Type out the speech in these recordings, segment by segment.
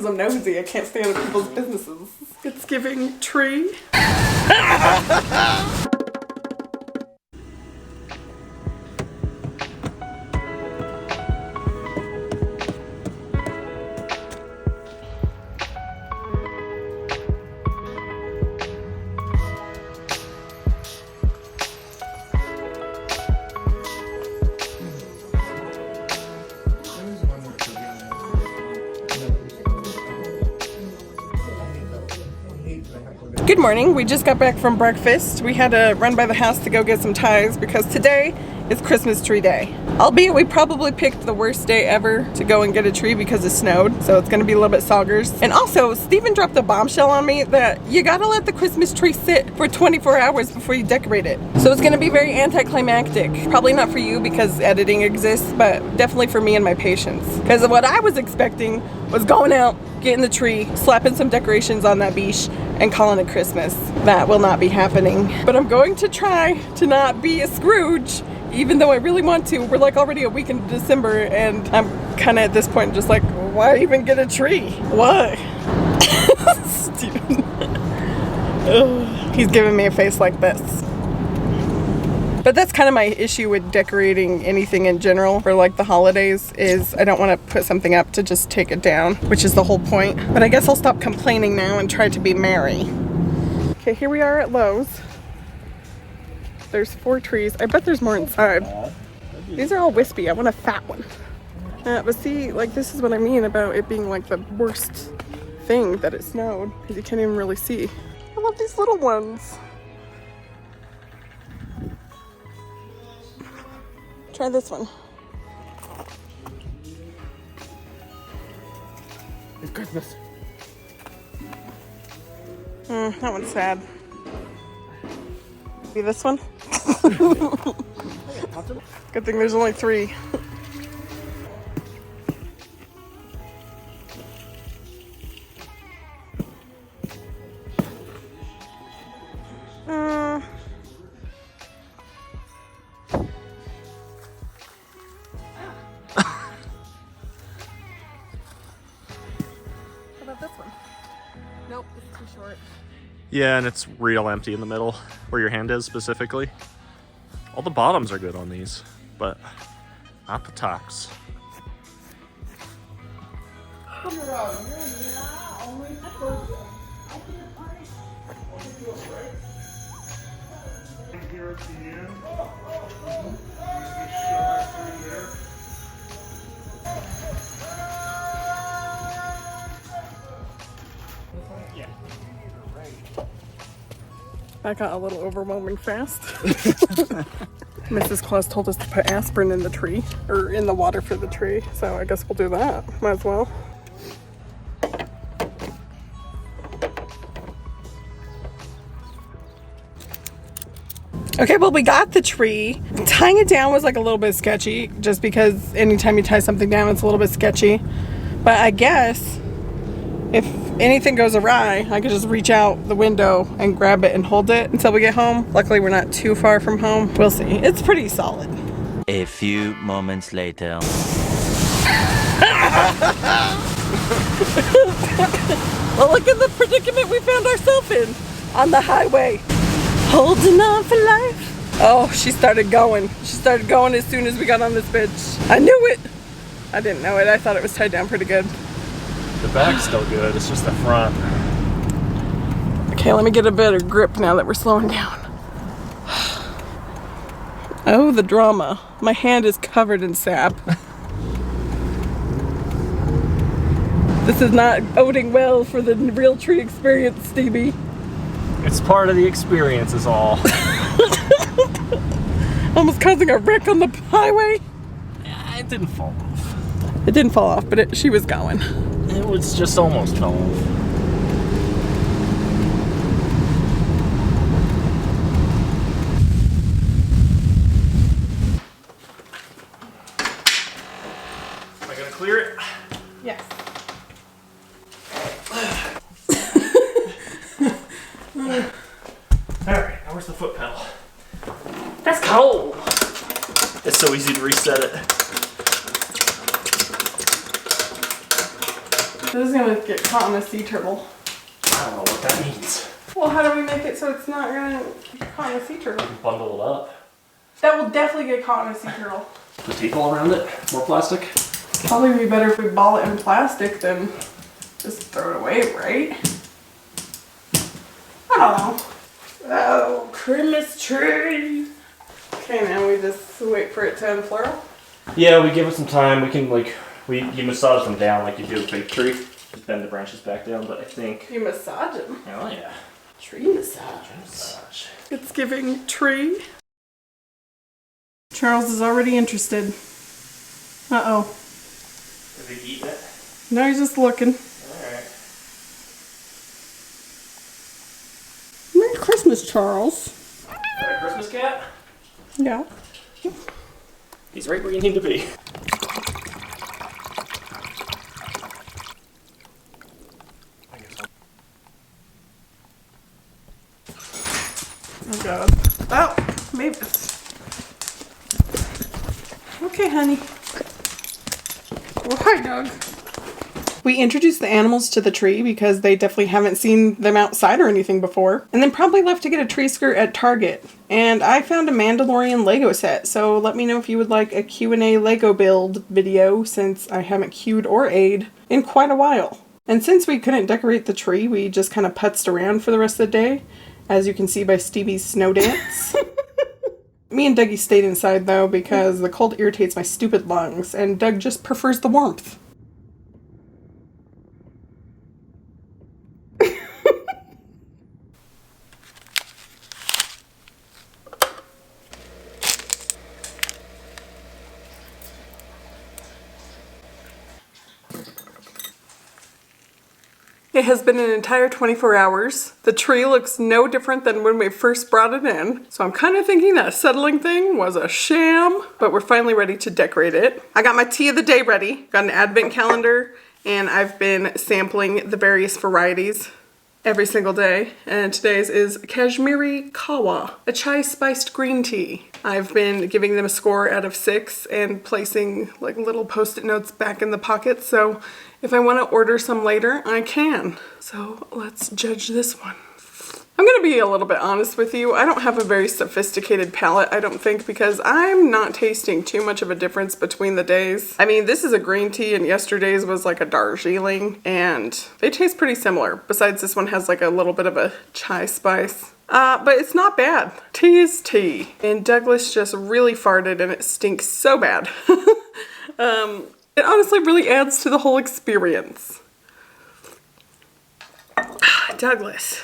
because I'm nosy. I can't stand other people's businesses. It's giving tree. Good morning. We just got back from breakfast. We had to run by the house to go get some ties because today is Christmas tree day. Albeit we probably picked the worst day ever to go and get a tree because it snowed, so it's going to be a little bit soggers. And also, Steven dropped a bombshell on me that you gotta let the Christmas tree sit for 24 hours before you decorate it. So it's going to be very anticlimactic. Probably not for you because editing exists, but definitely for me and my patience. Because what I was expecting was going out, getting the tree, slapping some decorations on that beach, and calling it Christmas. That will not be happening. But I'm going to try to not be a Scrooge, even though I really want to. We're like already a week into December, and I'm kind of at this point just like, why even get a tree? Why? Steven. He's giving me a face like this. But that's kind of my issue with decorating anything in general for like the holidays, is I don't want to put something up to just take it down, which is the whole point. But I guess I'll stop complaining now and try to be merry. Okay, here we are at Lowe's. There's 4 trees. I bet there's more inside. These are all wispy. I want a fat one. But see, like this is what I mean about it being like the worst thing that it snowed, because you can't even really see. I love these little ones. Try this one. It's Christmas. That one's sad. Maybe this one? Good thing there's only 3. This one. Nope, it's too short. Yeah, and it's real empty in the middle, where your hand is specifically. All the bottoms are good on these, but not the tops. That got a little overwhelming fast. Mrs. Claus told us to put aspirin in the tree, or in the water for the tree, so I guess we'll do that. Might as well. Okay, well, we got the tree. Tying it down was like a little bit sketchy, just because anytime you tie something down, it's a little bit sketchy. But I guess if anything goes awry, I could just reach out the window and grab it and hold it until we get home. Luckily, we're not too far from home. We'll see. It's pretty solid. A few moments later. Well, look at the predicament we found ourselves in on the highway. Holding on for life. Oh, she started going. She started going as soon as we got on this bitch. I knew it. I didn't know it. I thought it was tied down pretty good. The back's still good, it's just the front. Okay, let me get a better grip now that we're slowing down. Oh, the drama. My hand is covered in sap. This is not boding well for the real tree experience, Stevie. It's part of the experience is all. Almost causing a wreck on the highway. Yeah, it didn't fall off. It didn't fall off, but she was going. It was just almost fell off. Am I gonna clear it? Yes. Alright, now where's the foot pedal? That's cold! It's so easy to reset it. This is gonna get caught on a sea turtle. I don't know what that means. Well, how do we make it so it's not gonna get caught on a sea turtle? Bundle it up. That will definitely get caught on a sea turtle. Put tape all around it. More plastic. Probably be better if we ball it in plastic than just throw it away, right? I don't know. Oh, Christmas tree. Okay, now we just wait for it to unfurl. Yeah, we give it some time. We can you massage them down like you do a fake tree. Just bend the branches back down, but I think... You massage them. Oh yeah. Tree massage. It's giving tree. Charles is already interested. Uh-oh. Is he eating it? No, he's just looking. Alright. Merry Christmas, Charles. Is that a Christmas cat? Yeah. He's right where you need to be. Oh god. Oh, Mavis. Okay, honey. Oh, hi, Doug. We introduced the animals to the tree because they definitely haven't seen them outside or anything before. And then probably left to get a tree skirt at Target. And I found a Mandalorian Lego set, so let me know if you would like a Q&A Lego build video since I haven't Q'd or A'd in quite a while. And since we couldn't decorate the tree, we just kind of putzed around for the rest of the day, as you can see by Stevie's snow dance. Me and Dougie stayed inside though because the cold irritates my stupid lungs and Doug just prefers the warmth. It has been an entire 24 hours. The tree looks no different than when we first brought it in. So I'm kind of thinking that settling thing was a sham, but we're finally ready to decorate it. I got my tea of the day ready. Got an advent calendar and I've been sampling the various varieties every single day. And today's is Kashmiri Kawa, a chai spiced green tea. I've been giving them a score out of 6 and placing like little post-it notes back in the pocket. So if I want to order some later, I can. So let's judge this one. I'm going to be a little bit honest with you. I don't have a very sophisticated palate, I don't think, because I'm not tasting too much of a difference between the days. I mean, this is a green tea and yesterday's was like a Darjeeling, and they taste pretty similar. Besides, this one has like a little bit of a chai spice. But it's not bad. Tea is tea. And Douglas just really farted and it stinks so bad. It honestly really adds to the whole experience. Douglas.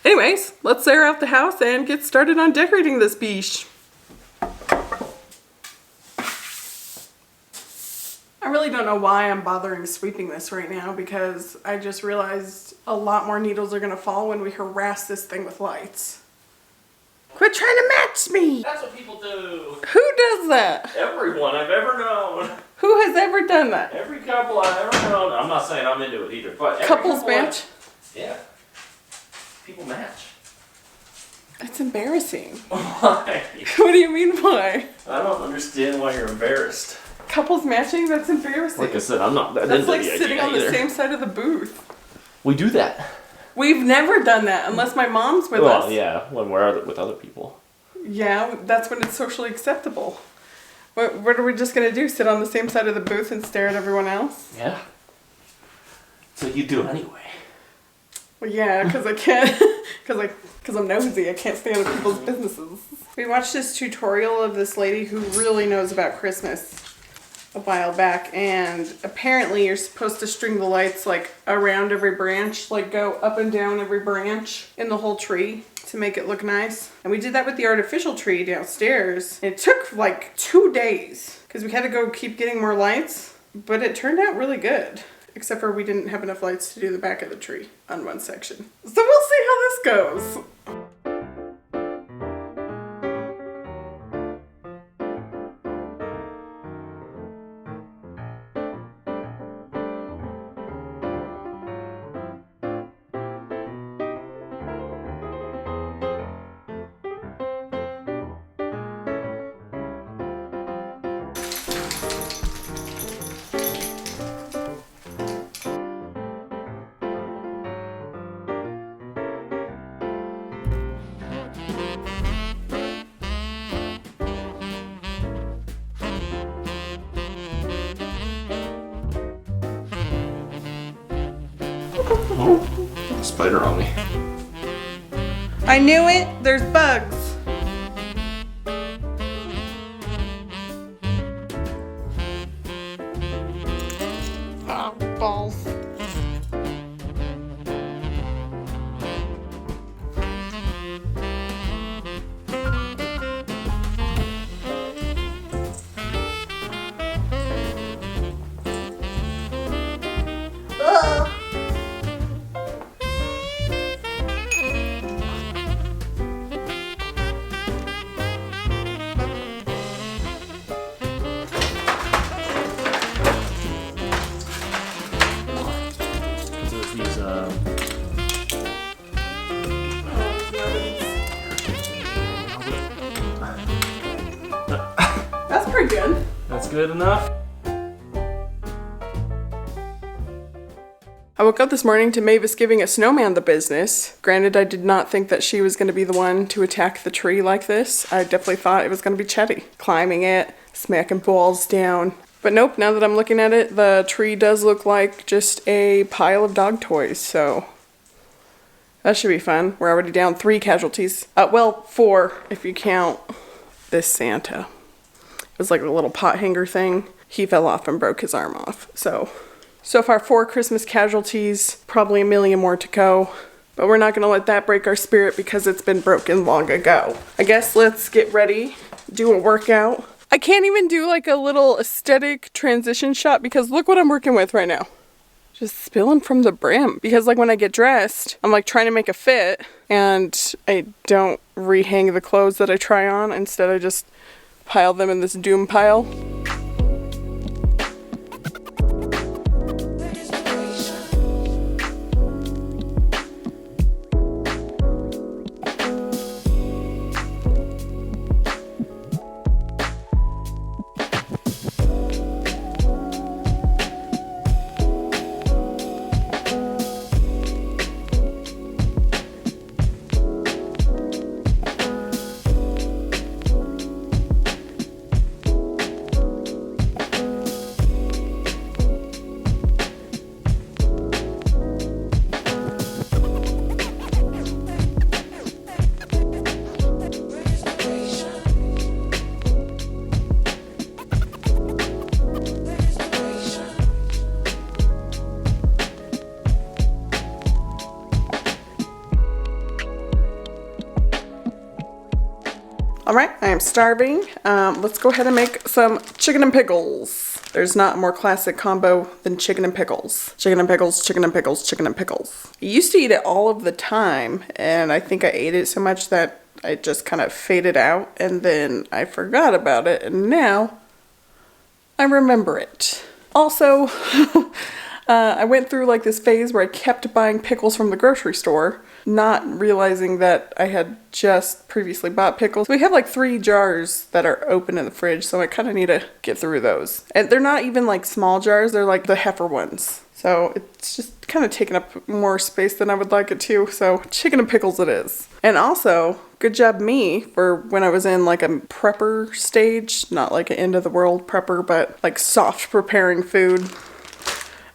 Anyways, let's air out the house and get started on decorating this beach. I really don't know why I'm bothering sweeping this right now because I just realized a lot more needles are gonna fall when we harass this thing with lights. Quit trying to match me! That's what people do. Who does that? Everyone I've ever known. Who has ever done that? Every couple I've ever known. I'm not saying I'm into it either, but every Couples couple match? Yeah. People match. That's embarrassing. Why? What do you mean why? I don't understand why you're embarrassed. Couples matching? That's embarrassing. Like I said, I'm not that That's into like the sitting idea on the either. same side of the booth. We do that. We've never done that unless my mom's with us. Well, yeah, when we're with other people. Yeah, that's when it's socially acceptable. What are we just going to do? Sit on the same side of the booth and stare at everyone else? Yeah. So you do anyway. Well, yeah, because I can't, because I'm nosy. I can't stay out of people's businesses. We watched this tutorial of this lady who really knows about Christmas a while back, and apparently you're supposed to string the lights like around every branch, like go up and down every branch in the whole tree to make it look nice. And we did that with the artificial tree downstairs. It took like 2 days because we had to go keep getting more lights, but it turned out really good. Except for we didn't have enough lights to do the back of the tree on one section. So we'll see how this goes. Oh, spider on me. I knew it. There's bugs. Oh, balls. That's pretty good. That's good enough. I woke up this morning to Mavis giving a snowman the business. Granted, I did not think that she was going to be the one to attack the tree like this. I definitely thought it was going to be Chetty, climbing it, smacking balls down. But nope, now that I'm looking at it, the tree does look like just a pile of dog toys, so that should be fun. We're already down 3 casualties. Well, 4 if you count this Santa. It was like a little pot hanger thing. He fell off and broke his arm off. So far 4 Christmas casualties, probably a million more to go. But we're not gonna let that break our spirit because it's been broken long ago. I guess let's get ready, do a workout. I can't even do like a little aesthetic transition shot because look what I'm working with right now. Just spilling from the brim. Because like when I get dressed, I'm like trying to make a fit and I don't rehang the clothes that I try on. Instead I just pile them in this doom pile. Alright, I am starving. Let's go ahead and make some chicken and pickles. There's not a more classic combo than chicken and pickles. Chicken and pickles, chicken and pickles, chicken and pickles. I used to eat it all of the time, and I think I ate it so much that I just kind of faded out, and then I forgot about it, and now I remember it. Also, I went through like this phase where I kept buying pickles from the grocery store, not realizing that I had just previously bought pickles. We have like 3 jars that are open in the fridge, so I kind of need to get through those. And they're not even like small jars, they're like the heifer ones. So it's just kind of taking up more space than I would like it to, so chicken and pickles it is. And also, good job me for when I was in like a prepper stage, not like an end of the world prepper, but like soft preparing food.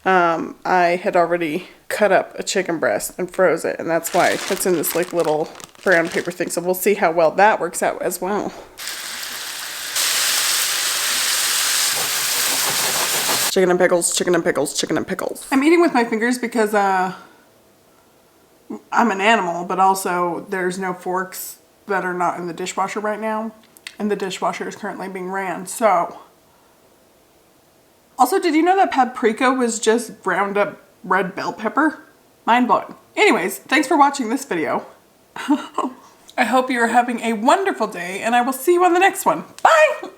I had already cut up a chicken breast and froze it, and that's why it's in this like little brown paper thing, so we'll see how well that works out as well. Chicken and pickles, chicken and pickles, chicken and pickles. I'm eating with my fingers because I'm an animal, but also there's no forks that are not in the dishwasher right now, and the dishwasher is currently being ran, so. Also, did you know that paprika was just ground up red bell pepper? Mind blowing. Anyways, thanks for watching this video. I hope you're having a wonderful day, and I will see you on the next one. Bye!